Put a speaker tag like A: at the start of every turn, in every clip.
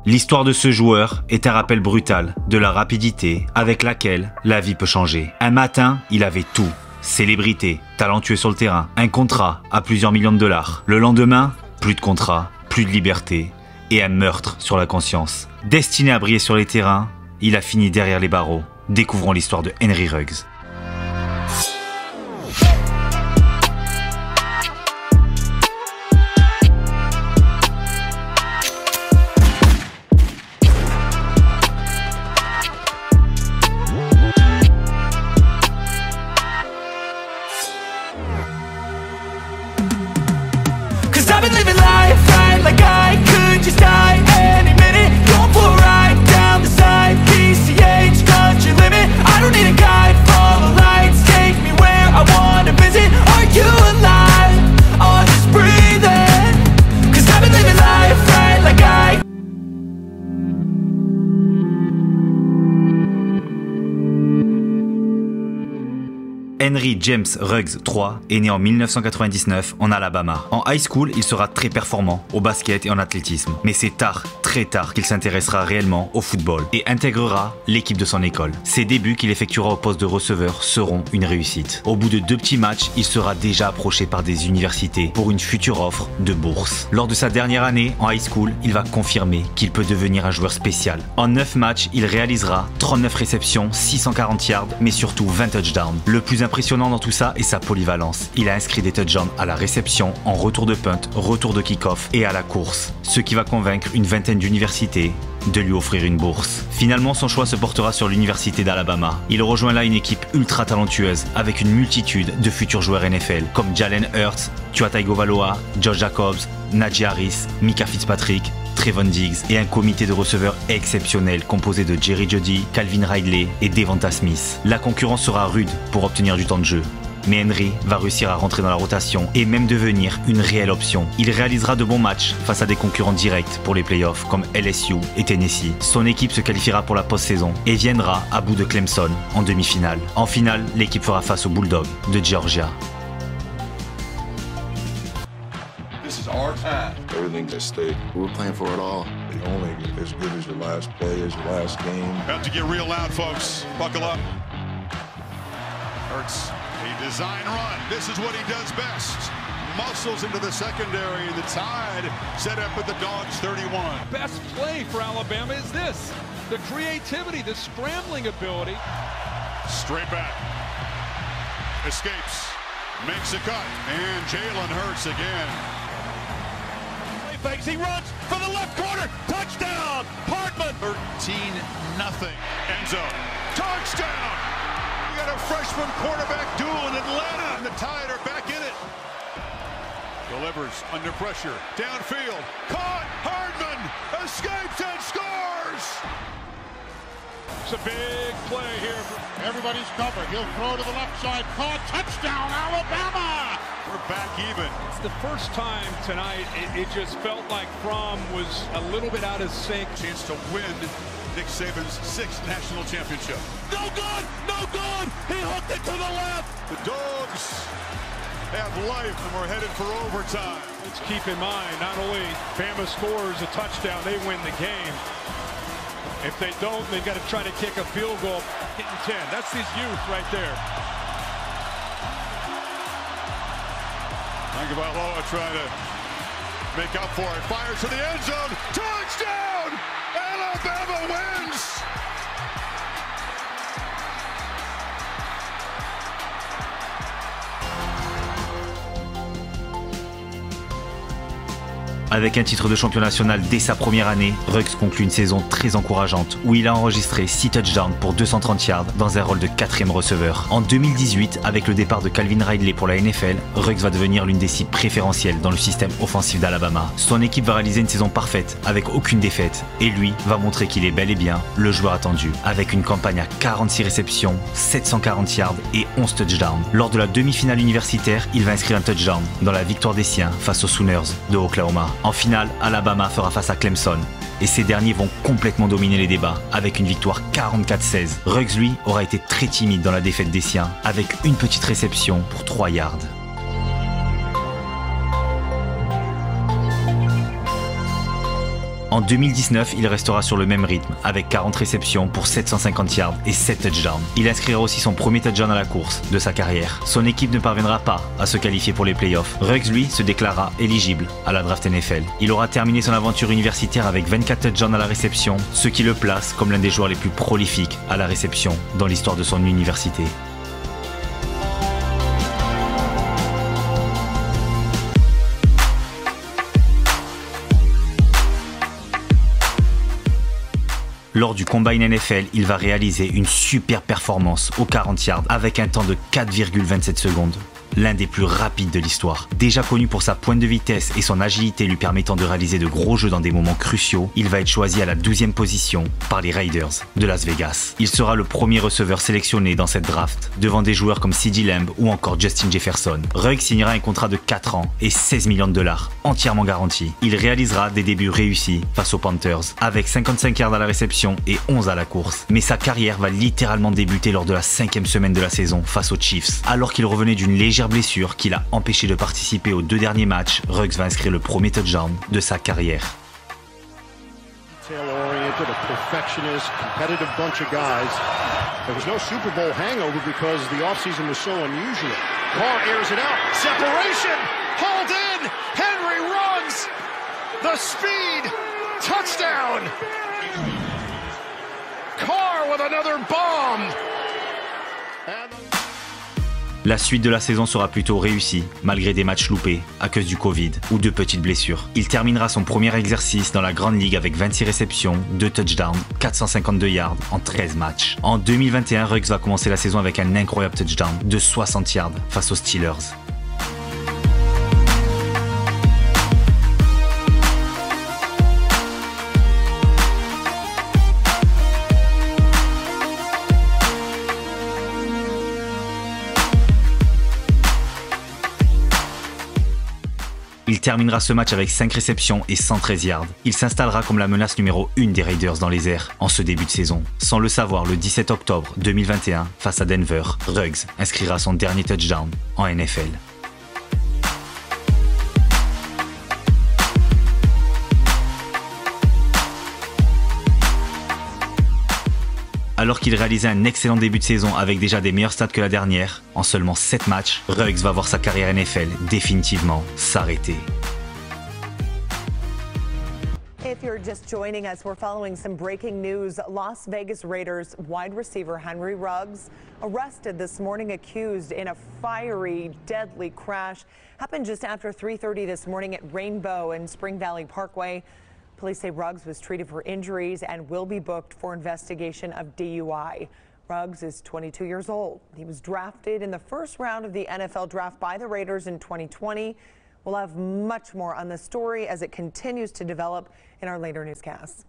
A: L'histoire de ce joueur est un rappel brutal de la rapidité avec laquelle la vie peut changer. Un matin, il avait tout. Célébrité, talentueux sur le terrain, un contrat à plusieurs millions de dollars. Le lendemain, plus de contrat, plus de liberté et un meurtre sur la conscience. Destiné à briller sur les terrains, il a fini derrière les barreaux. Découvrons l'histoire de Henry Ruggs. Henry James Ruggs III est né en 1999 en Alabama. En high school, il sera très performant au basket et en athlétisme. Mais c'est tard, très tard, qu'il s'intéressera réellement au football et intégrera l'équipe de son école. Ses débuts qu'il effectuera au poste de receveur seront une réussite. Au bout de 2 petits matchs, il sera déjà approché par des universités pour une future offre de bourse. Lors de sa dernière année en high school, il va confirmer qu'il peut devenir un joueur spécial. En 9 matchs, il réalisera 39 réceptions, 640 yards, mais surtout 20 touchdowns. Le plus impressionnant dans tout ça est sa polyvalence. Il a inscrit des touchdowns à la réception, en retour de punt, retour de kick-off et à la course. Ce qui va convaincre une vingtaine d'universités de lui offrir une bourse. Finalement, son choix se portera sur l'université d'Alabama. Il rejoint là une équipe ultra talentueuse avec une multitude de futurs joueurs NFL comme Jalen Hurts, Tua Tagovailoa, Josh Jacobs, Najee Harris, Micah Fitzpatrick, Trevon Diggs et un comité de receveurs exceptionnel composé de Jerry Jeudy, Calvin Ridley et Devonta Smith. La concurrence sera rude pour obtenir du temps de jeu. Mais Henry va réussir à rentrer dans la rotation et même devenir une réelle option. Il réalisera de bons matchs face à des concurrents directs pour les playoffs comme LSU et Tennessee. Son équipe se qualifiera pour la post-saison et viendra à bout de Clemson en demi-finale. En finale, l'équipe fera face aux Bulldogs de Georgia.
B: Our time.
C: Everything's at stake. We're playing for it all.
B: The only as good as your last play is your last game.
D: About to get real loud, folks. Buckle up. Hurts a design run. This is what he does best. Muscles into the secondary. The Tide set up with the Dogs 31.
E: Best play for Alabama is this. The creativity, the scrambling ability.
D: Straight back. Escapes. Makes a cut. And Jalen Hurts again.
F: He runs for the left corner. Touchdown. Hartman.
D: 13-0. End zone. Touchdown. You got a freshman quarterback duel in Atlanta. And the Tide are back in it. Delivers under pressure. Downfield. Caught. Hardman escapes and scores.
E: It's a big play here.
F: Everybody's covered. He'll throw to the left side. Caught. Touchdown, Alabama.
D: We're back even.
E: It's the first time tonight it just felt like Fromm was a little bit out of sync.
D: Chance to win Nick Saban's 6th national championship.
F: No good! No good! He hooked it to the left!
D: The Dogs have life and we're headed for overtime.
E: Let's keep in mind, not only Bama scores a touchdown, they win the game. If they don't, they've got to try to kick a field goal. Getting 10. That's his youth right there.
D: Tagovailoa trying to make up for it. Fires to the end zone. Touchdown! Alabama wins!
A: Avec un titre de champion national dès sa première année, Ruggs conclut une saison très encourageante où il a enregistré 6 touchdowns pour 230 yards dans un rôle de 4e receveur. En 2018, avec le départ de Calvin Ridley pour la NFL, Ruggs va devenir l'une des cibles préférentielles dans le système offensif d'Alabama. Son équipe va réaliser une saison parfaite avec aucune défaite et lui va montrer qu'il est bel et bien le joueur attendu avec une campagne à 46 réceptions, 740 yards et 11 touchdowns. Lors de la demi-finale universitaire, il va inscrire un touchdown dans la victoire des siens face aux Sooners de Oklahoma. En finale, Alabama fera face à Clemson et ces derniers vont complètement dominer les débats avec une victoire 44-16. Ruggs, lui, aura été très timide dans la défaite des siens avec une petite réception pour 3 yards. En 2019, il restera sur le même rythme, avec 40 réceptions pour 750 yards et 7 touchdowns. Il inscrira aussi son premier touchdown à la course de sa carrière. Son équipe ne parviendra pas à se qualifier pour les playoffs. Ruggs, lui, se déclara éligible à la draft NFL. Il aura terminé son aventure universitaire avec 24 touchdowns à la réception, ce qui le place comme l'un des joueurs les plus prolifiques à la réception dans l'histoire de son université. Lors du Combine NFL, il va réaliser une super performance aux 40 yards avec un temps de 4,27 secondes. L'un des plus rapides de l'histoire. Déjà connu pour sa pointe de vitesse et son agilité lui permettant de réaliser de gros jeux dans des moments cruciaux, il va être choisi à la 12e position par les Raiders de Las Vegas. Il sera le premier receveur sélectionné dans cette draft, devant des joueurs comme CeeDee Lamb ou encore Justin Jefferson. Ruggs signera un contrat de 4 ans et 16 millions de dollars, entièrement garanti. Il réalisera des débuts réussis face aux Panthers, avec 55 yards à la réception et 11 à la course. Mais sa carrière va littéralement débuter lors de la 5e semaine de la saison face aux Chiefs, alors qu'il revenait d'une légère blessure qui l'a empêché de participer aux 2 derniers matchs. Ruggs va inscrire le premier touchdown de sa carrière.
F: Tail-oriented, a perfectionist, competitive bunch of guys. There was no Super Bowl hangover because the offseason was so unusual. Carr airs it out. Separation! Hauled in! Henry runs! The speed! Touchdown! Carr with another bomb!
A: La suite de la saison sera plutôt réussie, malgré des matchs loupés à cause du Covid ou de petites blessures. Il terminera son premier exercice dans la Grande Ligue avec 26 réceptions, 2 touchdowns, 452 yards en 13 matchs. En 2021, Ruggs va commencer la saison avec un incroyable touchdown de 60 yards face aux Steelers. Il terminera ce match avec 5 réceptions et 113 yards. Il s'installera comme la menace numéro 1 des Raiders dans les airs en ce début de saison. Sans le savoir, le 17 octobre 2021, face à Denver, Ruggs inscrira son dernier touchdown en NFL. Alors qu'il réalisait un excellent début de saison avec déjà des meilleurs stats que la dernière, en seulement 7 matchs, Ruggs va voir sa carrière NFL définitivement s'arrêter.
G: If you're just joining us, we're following some breaking news. Las Vegas Raiders wide receiver Henry Ruggs arrested this morning, accused in a fiery, deadly crash. Happened just after 3:30 this morning at Rainbow and Spring Valley Parkway. Police say Ruggs was treated for injuries and will be booked for investigation of DUI. Ruggs is 22 years old. He was drafted in the first round of the NFL draft by the Raiders in 2020. We'll have much more on the story as it continues to develop in our later newscasts.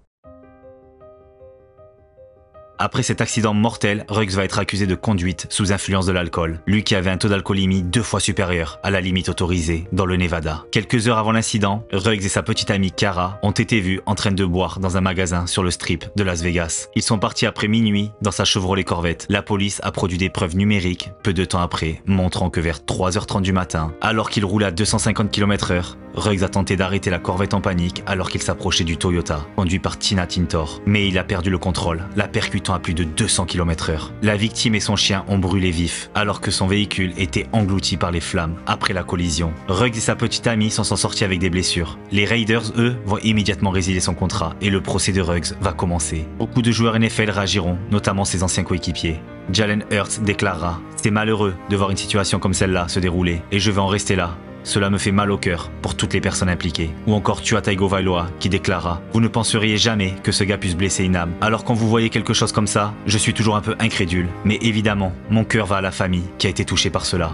A: Après cet accident mortel, Ruggs va être accusé de conduite sous influence de l'alcool, lui qui avait un taux d'alcoolémie 2 fois supérieur à la limite autorisée dans le Nevada. Quelques heures avant l'incident, Ruggs et sa petite amie Cara ont été vus en train de boire dans un magasin sur le strip de Las Vegas. Ils sont partis après minuit dans sa Chevrolet Corvette. La police a produit des preuves numériques peu de temps après, montrant que vers 3h30 du matin, alors qu'il roulait à 250 km/h, Ruggs a tenté d'arrêter la Corvette en panique alors qu'il s'approchait du Toyota, conduit par Tina Tintor. Mais il a perdu le contrôle, la percutant à plus de 200 km/h. La victime et son chien ont brûlé vifs, alors que son véhicule était englouti par les flammes après la collision. Ruggs et sa petite amie s'en sont sortis avec des blessures. Les Raiders, eux, vont immédiatement résilier son contrat et le procès de Ruggs va commencer. Beaucoup de joueurs NFL réagiront, notamment ses anciens coéquipiers. Jalen Hurts déclarera « C'est malheureux de voir une situation comme celle-là se dérouler, et je vais en rester là. Cela me fait mal au cœur pour toutes les personnes impliquées. » Ou encore Tua Tagovailoa qui déclara « Vous ne penseriez jamais que ce gars puisse blesser une âme. Alors quand vous voyez quelque chose comme ça, je suis toujours un peu incrédule. Mais évidemment, mon cœur va à la famille qui a été touchée par cela.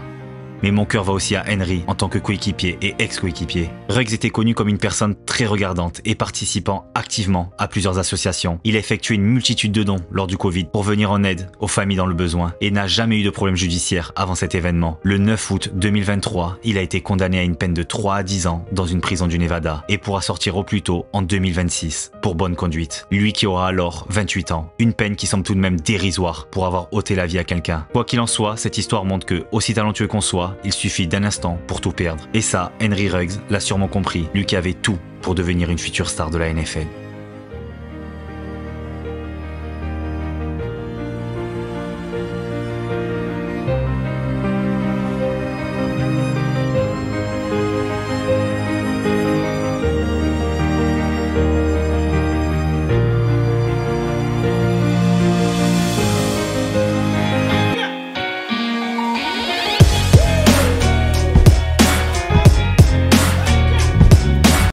A: Mais mon cœur va aussi à Henry en tant que coéquipier et ex-coéquipier. Ruggs était connu comme une personne très regardante et participant activement à plusieurs associations. Il a effectué une multitude de dons lors du Covid pour venir en aide aux familles dans le besoin et n'a jamais eu de problème judiciaire avant cet événement. Le 9 août 2023, il a été condamné à une peine de 3 à 10 ans dans une prison du Nevada et pourra sortir au plus tôt en 2026 pour bonne conduite. Lui qui aura alors 28 ans. Une peine qui semble tout de même dérisoire pour avoir ôté la vie à quelqu'un. Quoi qu'il en soit, cette histoire montre que, aussi talentueux qu'on soit, Parfois, il suffit d'un instant pour tout perdre. Et ça, Henry Ruggs l'a sûrement compris, lui qui avait tout pour devenir une future star de la NFL.